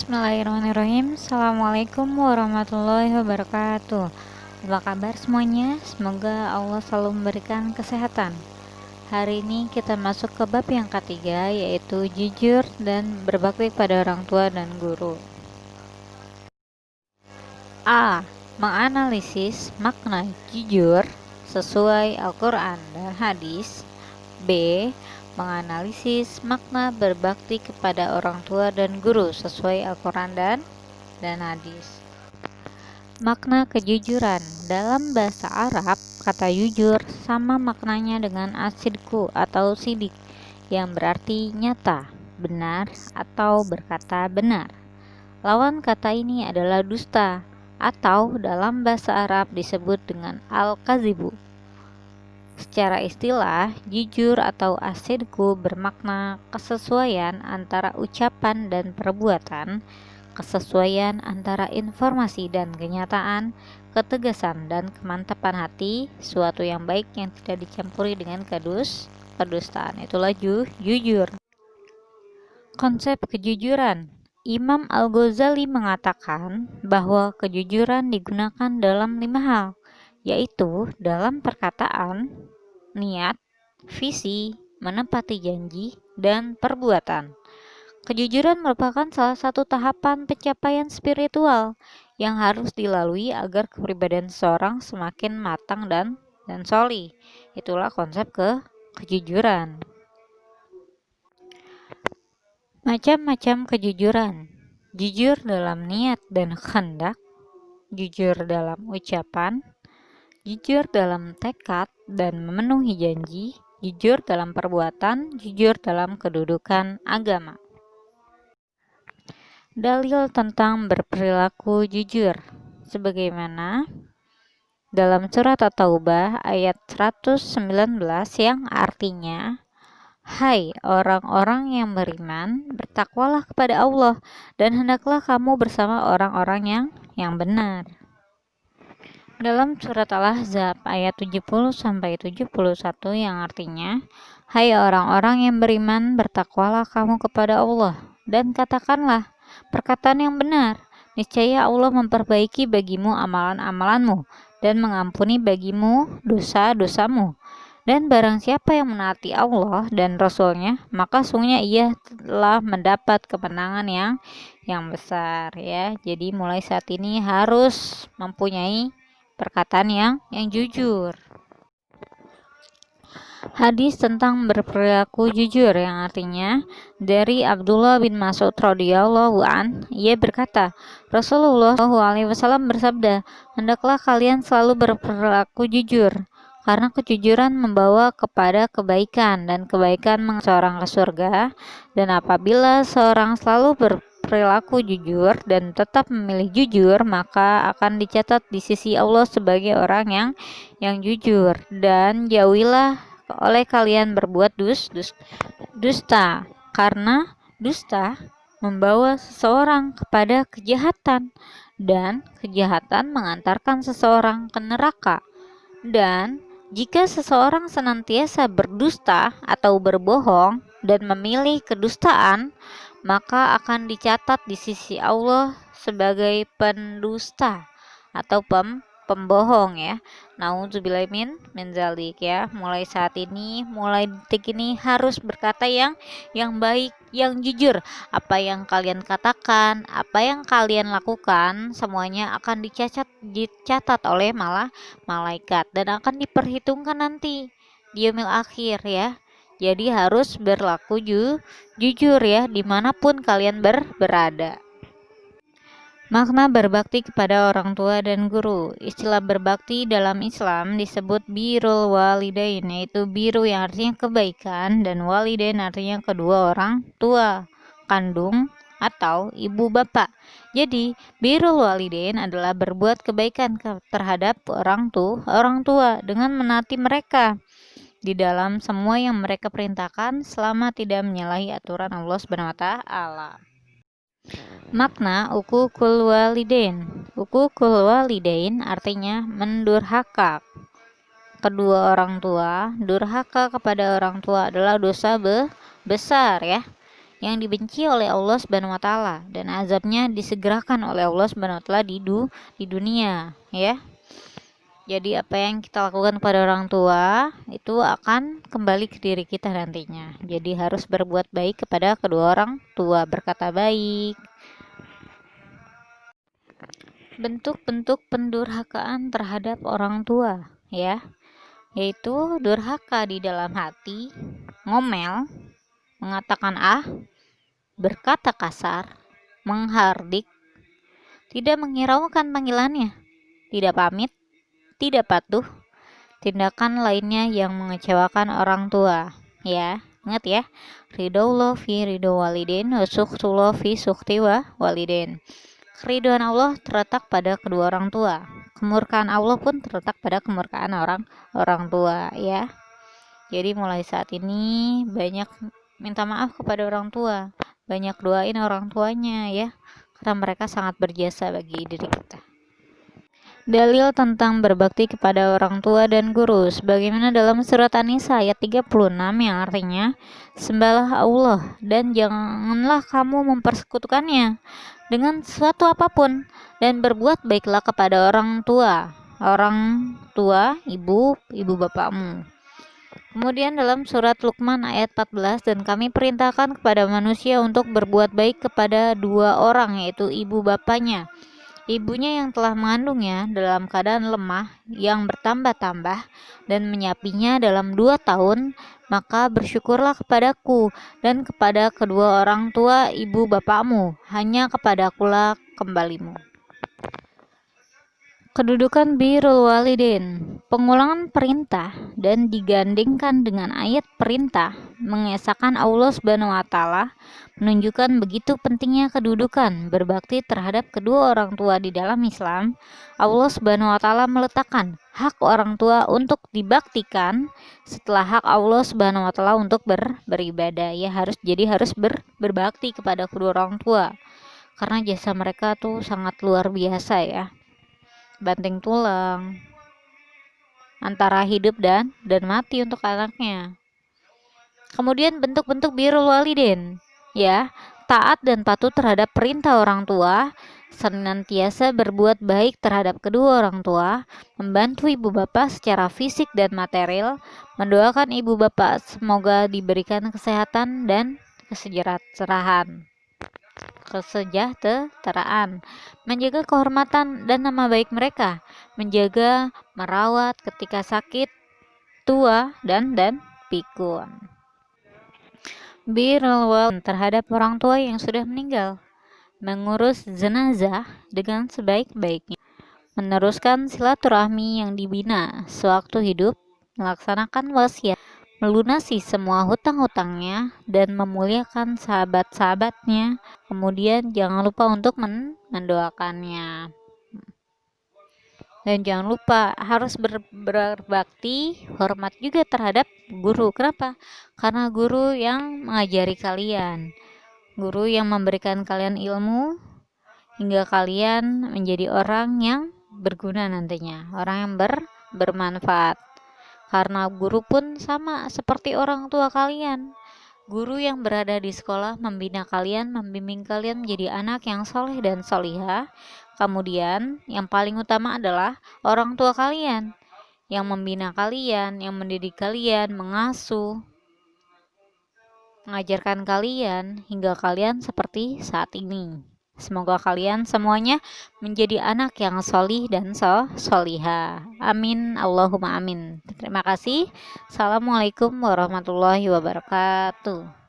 Bismillahirrahmanirrahim. Assalamualaikum warahmatullahi wabarakatuh. Apa kabar semuanya? Semoga Allah selalu memberikan kesehatan. Hari ini kita masuk ke bab yang ketiga, yaitu jujur dan berbakti pada orang tua dan guru. A. Menganalisis makna jujur sesuai Al-Quran dan hadis. B. Menganalisis makna berbakti kepada orang tua dan guru sesuai Al-Quran dan hadis. Makna kejujuran dalam bahasa Arab, kata jujur sama maknanya dengan asidku atau sidik, yang berarti nyata, benar, atau berkata benar. Lawan kata ini adalah dusta, atau dalam bahasa Arab disebut dengan al-kazibu. Secara istilah, jujur atau asidku bermakna kesesuaian antara ucapan dan perbuatan, kesesuaian antara informasi dan kenyataan, ketegasan dan kemantapan hati, suatu yang baik yang tidak dicampuri dengan kedustaan. Itulah jujur. Konsep kejujuran. Imam Al-Ghazali mengatakan bahwa kejujuran digunakan dalam 5 hal, yaitu dalam perkataan, niat, visi, menepati janji, dan perbuatan. Kejujuran merupakan salah satu tahapan pencapaian spiritual yang harus dilalui agar kepribadian seseorang semakin matang dan sholih. Itulah konsep kejujuran. Macam-macam kejujuran. Jujur dalam niat dan kehendak, jujur dalam ucapan, jujur dalam tekad dan memenuhi janji, jujur dalam perbuatan, jujur dalam kedudukan agama. Dalil tentang berperilaku jujur sebagaimana dalam surat At-Taubah ayat 119 yang artinya, hai orang-orang yang beriman, bertakwalah kepada Allah dan hendaklah kamu bersama orang-orang yang benar. Dalam surat Al-Ahzab ayat 70-71 yang artinya, hai orang-orang yang beriman, bertakwalah kamu kepada Allah dan katakanlah perkataan yang benar. Niscaya Allah memperbaiki bagimu amalan-amalanmu dan mengampuni bagimu dosa-dosamu. Dan barang siapa yang menaati Allah dan Rasul-Nya, maka sungguhnya ia telah mendapat kemenangan yang besar, ya. Jadi mulai saat ini harus mempunyai perkataan yang jujur. Hadis tentang berperilaku jujur yang artinya dari Abdullah bin Mas'ud radhiyallahu an, ia berkata, Rasulullah SAW bersabda, hendaklah kalian selalu berperilaku jujur, karena kejujuran membawa kepada kebaikan dan kebaikan mengangkat seorang ke surga. Dan apabila seorang selalu berperilaku jujur dan tetap memilih jujur, maka akan dicatat di sisi Allah sebagai orang yang jujur. Dan jauhilah oleh kalian berbuat dusta, karena dusta membawa seseorang kepada kejahatan, dan kejahatan mengantarkan seseorang ke neraka. Dan jika seseorang senantiasa berdusta atau berbohong dan memilih kedustaan, maka akan dicatat di sisi Allah sebagai pendusta atau pembohong, ya. Nauzubillah min zalik, ya. Mulai saat ini, mulai detik ini harus berkata yang baik, yang jujur. Apa yang kalian katakan, apa yang kalian lakukan, semuanya akan dicatat oleh malaikat dan akan diperhitungkan nanti di yaumil akhir, ya. Jadi harus berlaku jujur, ya, dimanapun kalian berada. Makna berbakti kepada orang tua dan guru. Istilah berbakti dalam Islam disebut birrul walidain, yaitu biru yang artinya kebaikan dan walidain artinya kedua orang tua kandung atau ibu bapak. Jadi birrul walidain adalah berbuat kebaikan terhadap orang tua dengan menaati mereka di dalam semua yang mereka perintahkan selama tidak menyalahi aturan Allah Subhanahu wa taala. Makna uququl walidain. Uququl walidain artinya mendurhaka kedua orang tua. Durhaka kepada orang tua adalah dosa besar, ya. yang dibenci oleh Allah Subhanahu wa taala dan azabnya disegerakan oleh Allah Subhanahu wa taala di dunia, ya. Jadi apa yang kita lakukan pada orang tua itu akan kembali ke diri kita nantinya. Jadi harus berbuat baik kepada kedua orang tua, berkata baik. Bentuk-bentuk pendurhakaan terhadap orang tua, ya, yaitu durhaka di dalam hati, ngomel, mengatakan berkata kasar, menghardik, tidak menghiraukan panggilannya, tidak pamit, tidak patuh, tindakan lainnya yang mengecewakan orang tua, ya. Ingat ya, ridhoullah fi ridho walidin wa sukhtullah fi sukhti walidin. Keridhaan Allah terletak pada kedua orang tua. Kemurkaan Allah pun terletak pada kemurkaan orang tua, ya. Jadi mulai saat ini banyak minta maaf kepada orang tua, banyak doain orang tuanya, ya, karena mereka sangat berjasa bagi diri kita. Dalil tentang berbakti kepada orang tua dan guru sebagaimana dalam surat An-Nisa ayat 36 yang artinya, sembahlah Allah dan janganlah kamu mempersekutukannya dengan sesuatu apapun, dan berbuat baiklah kepada orang tua, ibu bapakmu. Kemudian dalam surat Luqman ayat 14, dan kami perintahkan kepada manusia untuk berbuat baik kepada dua orang, yaitu ibu bapanya, ibunya yang telah mengandungnya dalam keadaan lemah yang bertambah-tambah dan menyapinya dalam 2 tahun, maka bersyukurlah kepadaku dan kepada kedua orang tua ibu bapakmu, hanya kepadakulah kembalimu. Kedudukan birrul walidain, pengulangan perintah dan digandingkan dengan ayat perintah mengesahkan Allah Subhanahu wa taala menunjukkan begitu pentingnya kedudukan berbakti terhadap kedua orang tua di dalam Islam. Allah Subhanahu wa taala meletakkan hak orang tua untuk dibaktikan setelah hak Allah Subhanahu wa taala untuk beribadah, ya, harus berbakti kepada kedua orang tua karena jasa mereka tuh sangat luar biasa, ya. Banting tulang antara hidup dan mati untuk anaknya. Kemudian bentuk-bentuk birrul walidain, ya, taat dan patuh terhadap perintah orang tua, senantiasa berbuat baik terhadap kedua orang tua, membantu ibu bapak secara fisik dan material, mendoakan ibu bapak semoga diberikan kesehatan dan kesejahteraan, menjaga kehormatan dan nama baik mereka, menjaga, merawat ketika sakit, tua, dan pikun. Birrul walidain terhadap orang tua yang sudah meninggal, mengurus jenazah dengan sebaik-baiknya, meneruskan silaturahmi yang dibina sewaktu hidup, melaksanakan wasiat, melunasi semua hutang-hutangnya, dan memuliakan sahabat-sahabatnya. Kemudian jangan lupa untuk mendoakannya. Dan jangan lupa harus berbakti, hormat juga terhadap guru. Kenapa? Karena guru yang mengajari kalian, guru yang memberikan kalian ilmu hingga kalian menjadi orang yang berguna nantinya, orang yang bermanfaat. Karena guru pun sama seperti orang tua kalian. Guru yang berada di sekolah membina kalian, membimbing kalian menjadi anak yang soleh dan solihah. Kemudian yang paling utama adalah orang tua kalian yang membina kalian, yang mendidik kalian, mengasuh, mengajarkan kalian hingga kalian seperti saat ini. Semoga kalian semuanya menjadi anak yang solih dan solihah. Amin, Allahumma amin. Terima kasih. Assalamualaikum warahmatullahi wabarakatuh.